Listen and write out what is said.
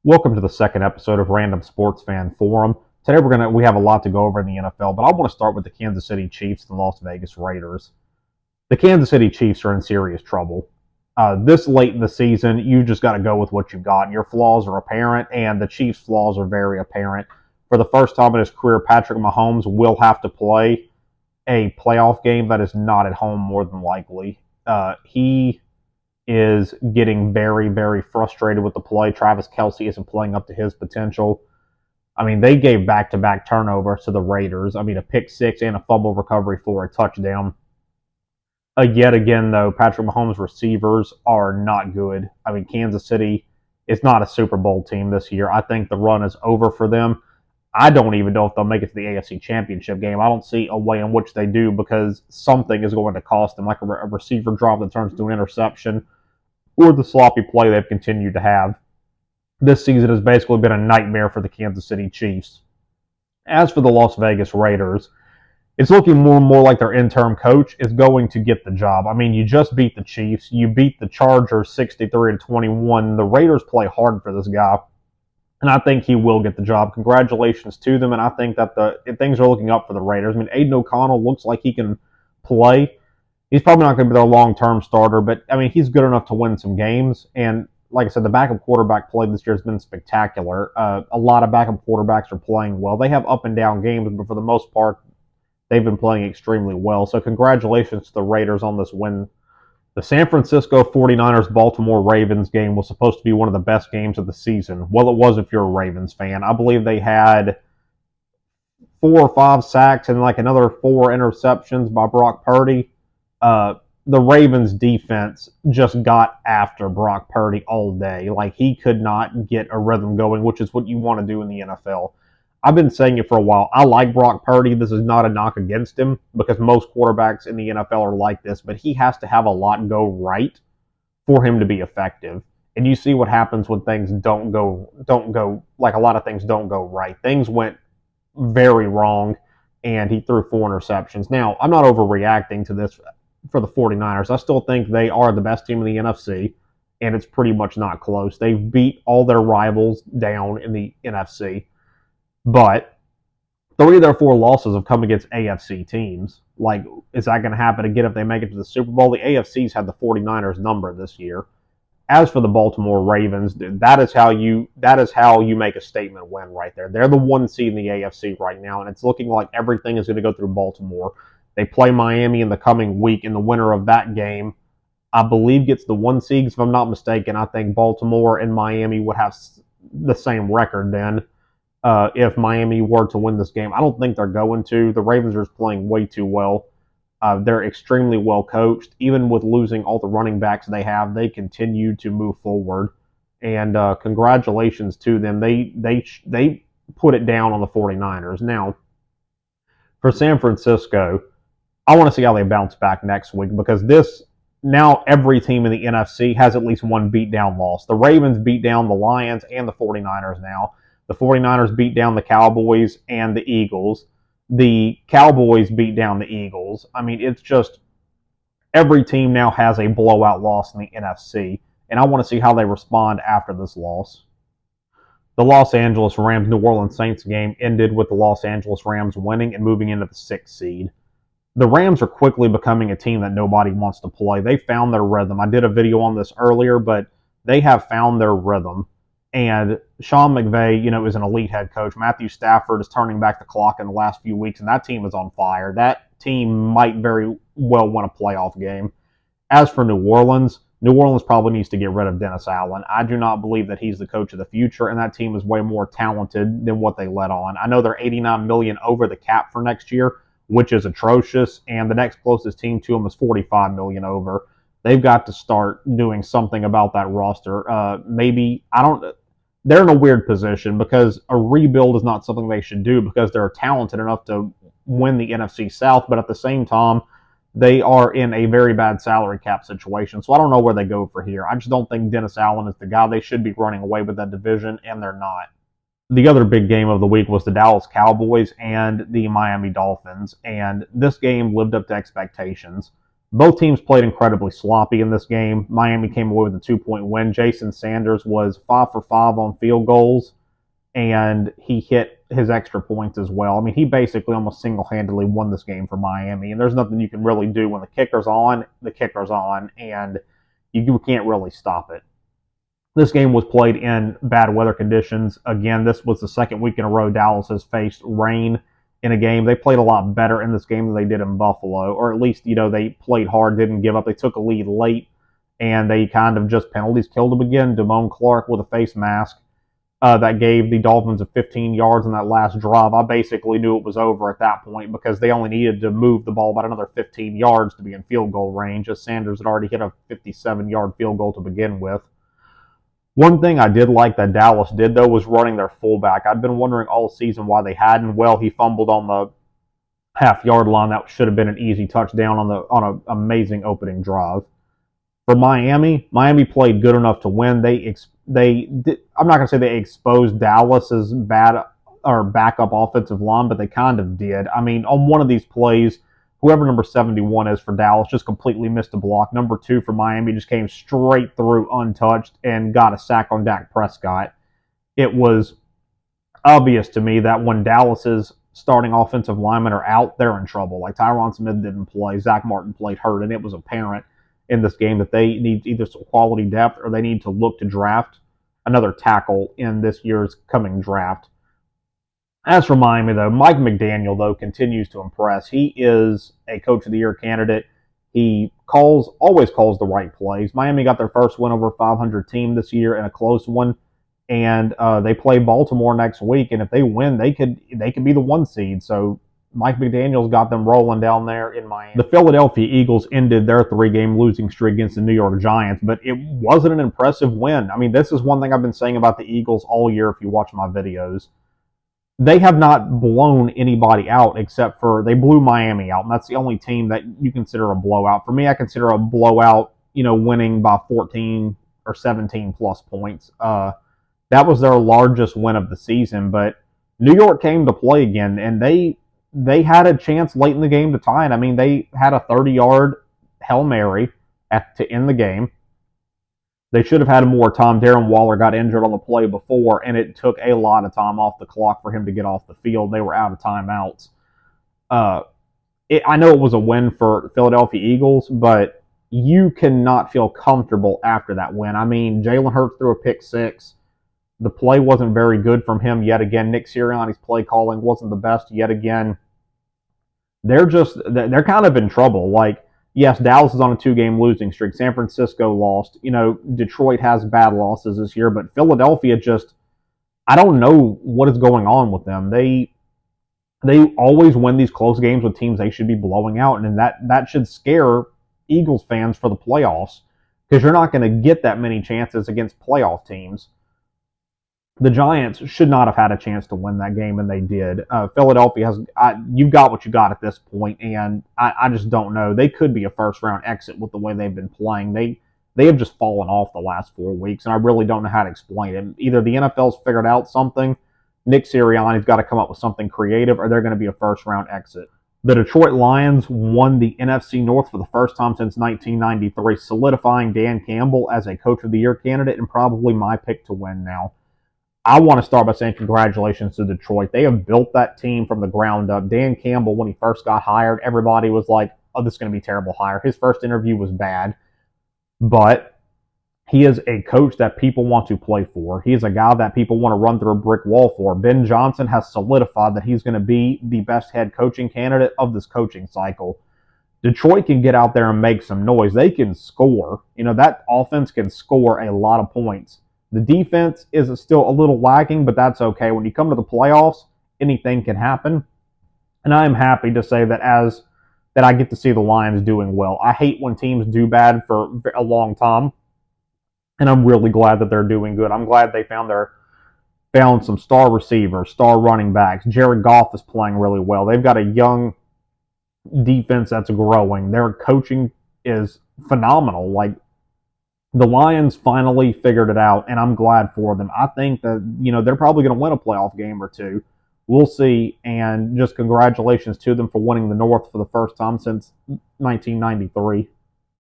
Welcome to the second episode of Random Sports Fan Forum. Today we have a lot to go over in the NFL, but I want to start with the Kansas City Chiefs and Las Vegas Raiders. The Kansas City Chiefs are in serious trouble. This late in the season, you just got to go with what you got. Your flaws are apparent, and the Chiefs' flaws are very apparent. For the first time in his career, Patrick Mahomes will have to play a playoff game that is not at home more than likely. He is getting very, very frustrated with the play. Travis Kelce isn't playing up to his potential. I mean, they gave back-to-back turnovers to the Raiders. I mean, a pick six and a fumble recovery for a touchdown. Yet again, though, Patrick Mahomes' receivers are not good. I mean, Kansas City is not a Super Bowl team this year. I think the run is over for them. I don't even know if they'll make it to the AFC Championship game. I don't see a way in which they do because something is going to cost them, like a receiver drop that turns into an interception or the sloppy play they've continued to have. This season has basically been a nightmare for the Kansas City Chiefs. As for the Las Vegas Raiders, it's looking more and more like their interim coach is going to get the job. I mean, you just beat the Chiefs. You beat the Chargers 63-21. The Raiders play hard for this guy, and I think he will get the job. Congratulations to them, and I think that things are looking up for the Raiders. I mean, Aiden O'Connell looks like he can play. He's probably not going to be their long-term starter, but, I mean, he's good enough to win some games, and like I said, the backup quarterback play this year has been spectacular. A lot of backup quarterbacks are playing well. They have up and down games, but for the most part, they've been playing extremely well. So congratulations to the Raiders on this win. The San Francisco 49ers Baltimore Ravens game was supposed to be one of the best games of the season. Well, it was if you're a Ravens fan. I believe they had 4 or 5 sacks and like another 4 interceptions by Brock Purdy. The Ravens defense just got after Brock Purdy all day. Like, he could not get a rhythm going, which is what you want to do in the NFL. I've been saying it for a while. I like Brock Purdy. This is not a knock against him because most quarterbacks in the NFL are like this, but he has to have a lot go right for him to be effective. And you see what happens when things don't go like a lot of things don't go right. Things went very wrong and he threw 4 interceptions. Now, I'm not overreacting to this for the 49ers. I still think they are the best team in the NFC, and it's pretty much not close. They've beat all their rivals down in the NFC, but 3 of their 4 losses have come against AFC teams. Like, is that going to happen again if they make it to the Super Bowl? The AFC's had the 49ers number this year. As for the Baltimore Ravens, that is how you make a statement win right there. They're the 1 seed in the AFC right now, and it's looking like everything is going to go through Baltimore. They play Miami in the coming week, and the winner of that game, I believe, gets the 1 seed. If I'm not mistaken, I think Baltimore and Miami would have the same record then if Miami were to win this game. I don't think they're going to. The Ravens are playing way too well. They're extremely well coached. Even with losing all the running backs they have, they continue to move forward. And congratulations to them. They put it down on the 49ers. Now, for San Francisco, I want to see how they bounce back next week because now every team in the NFC has at least one beatdown loss. The Ravens beat down the Lions and the 49ers now. The 49ers beat down the Cowboys and the Eagles. The Cowboys beat down the Eagles. I mean, it's just every team now has a blowout loss in the NFC, and I want to see how they respond after this loss. The Los Angeles Rams New Orleans Saints game ended with the Los Angeles Rams winning and moving into the 6th seed. The Rams are quickly becoming a team that nobody wants to play. They found their rhythm. I did a video on this earlier, but they have found their rhythm. And Sean McVay, is an elite head coach. Matthew Stafford is turning back the clock in the last few weeks, and that team is on fire. That team might very well win a playoff game. As for New Orleans probably needs to get rid of Dennis Allen. I do not believe that he's the coach of the future, and that team is way more talented than what they let on. I know they're $89 million over the cap for next year, which is atrocious, and the next closest team to them is $45 million over. They've got to start doing something about that roster. They're in a weird position because a rebuild is not something they should do because they're talented enough to win the NFC South, but at the same time, they are in a very bad salary cap situation. So I don't know where they go for here. I just don't think Dennis Allen is the guy. They should be running away with that division, and they're not. The other big game of the week was the Dallas Cowboys and the Miami Dolphins, and this game lived up to expectations. Both teams played incredibly sloppy in this game. Miami came away with a 2-point win. Jason Sanders was 5 for 5 on field goals, and he hit his extra points as well. I mean, he basically almost single-handedly won this game for Miami, and there's nothing you can really do when the kicker's on, and you can't really stop it. This game was played in bad weather conditions. Again, this was the second week in a row Dallas has faced rain in a game. They played a lot better in this game than they did in Buffalo, or at least, they played hard, didn't give up. They took a lead late, and they kind of just penalties killed them again. Damone Clark with a face mask that gave the Dolphins a 15 yards on that last drive. I basically knew it was over at that point because they only needed to move the ball about another 15 yards to be in field goal range, as Sanders had already hit a 57-yard field goal to begin with. One thing I did like that Dallas did, though, was running their fullback. I'd been wondering all season why they hadn't. Well, he fumbled on the half-yard line. That should have been an easy touchdown on an amazing opening drive. For Miami played good enough to win. I'm not going to say they exposed Dallas's bad or backup offensive line, but they kind of did. I mean, on one of these plays, whoever number 71 is for Dallas just completely missed a block. Number 2 for Miami just came straight through untouched and got a sack on Dak Prescott. It was obvious to me that when Dallas's starting offensive linemen are out, they're in trouble. Like Tyron Smith didn't play, Zach Martin played hurt, and it was apparent in this game that they need either some quality depth or they need to look to draft another tackle in this year's coming draft. As for Miami, though, Mike McDaniel, though, continues to impress. He is a Coach of the Year candidate. He always calls the right plays. Miami got their first win over a 500 team this year in a close one, and they play Baltimore next week. And if they win, they could be the 1 seed. So Mike McDaniel's got them rolling down there in Miami. The Philadelphia Eagles ended their 3-game losing streak against the New York Giants, but it wasn't an impressive win. I mean, this is one thing I've been saying about the Eagles all year if you watch my videos. They have not blown anybody out except for they blew Miami out, and that's the only team that you consider a blowout. For me, I consider a blowout, winning by 14 or 17 plus points. That was their largest win of the season, but New York came to play again, and they had a chance late in the game to tie it. I mean, they had a 30-yard Hail Mary to end the game. They should have had more time. Darren Waller got injured on the play before, and it took a lot of time off the clock for him to get off the field. They were out of timeouts. I know it was a win for Philadelphia Eagles, but you cannot feel comfortable after that win. I mean, Jalen Hurts threw a pick 6. The play wasn't very good from him yet again. Nick Sirianni's play calling wasn't the best yet again. They're kind of in trouble. Like, yes, Dallas is on a 2-game losing streak. San Francisco lost. Detroit has bad losses this year, but Philadelphia I don't know what is going on with them. They always win these close games with teams they should be blowing out, and that should scare Eagles fans for the playoffs because you're not going to get that many chances against playoff teams. The Giants should not have had a chance to win that game, and they did. Philadelphia you've got what you got at this point, and I just don't know. They could be a first-round exit with the way they've been playing. They have just fallen off the last 4 weeks, and I really don't know how to explain it. Either the NFL's figured out something, Nick Sirianni's got to come up with something creative, or they're going to be a first-round exit. The Detroit Lions won the NFC North for the first time since 1993, solidifying Dan Campbell as a Coach of the Year candidate and probably my pick to win now. I want to start by saying congratulations to Detroit. They have built that team from the ground up. Dan Campbell, when he first got hired, everybody was like, oh, this is going to be a terrible hire. His first interview was bad, but he is a coach that people want to play for. He is a guy that people want to run through a brick wall for. Ben Johnson has solidified that he's going to be the best head coaching candidate of this coaching cycle. Detroit can get out there and make some noise. They can score. That offense can score a lot of points. The defense is still a little lacking, but that's okay. When you come to the playoffs, anything can happen. And I am happy to say that I get to see the Lions doing well. I hate when teams do bad for a long time, and I'm really glad that they're doing good. I'm glad they found some star receivers, star running backs. Jared Goff is playing really well. They've got a young defense that's growing. Their coaching is phenomenal. Like, the Lions finally figured it out, and I'm glad for them. I think that, they're probably going to win a playoff game or two. We'll see, and just congratulations to them for winning the North for the first time since 1993.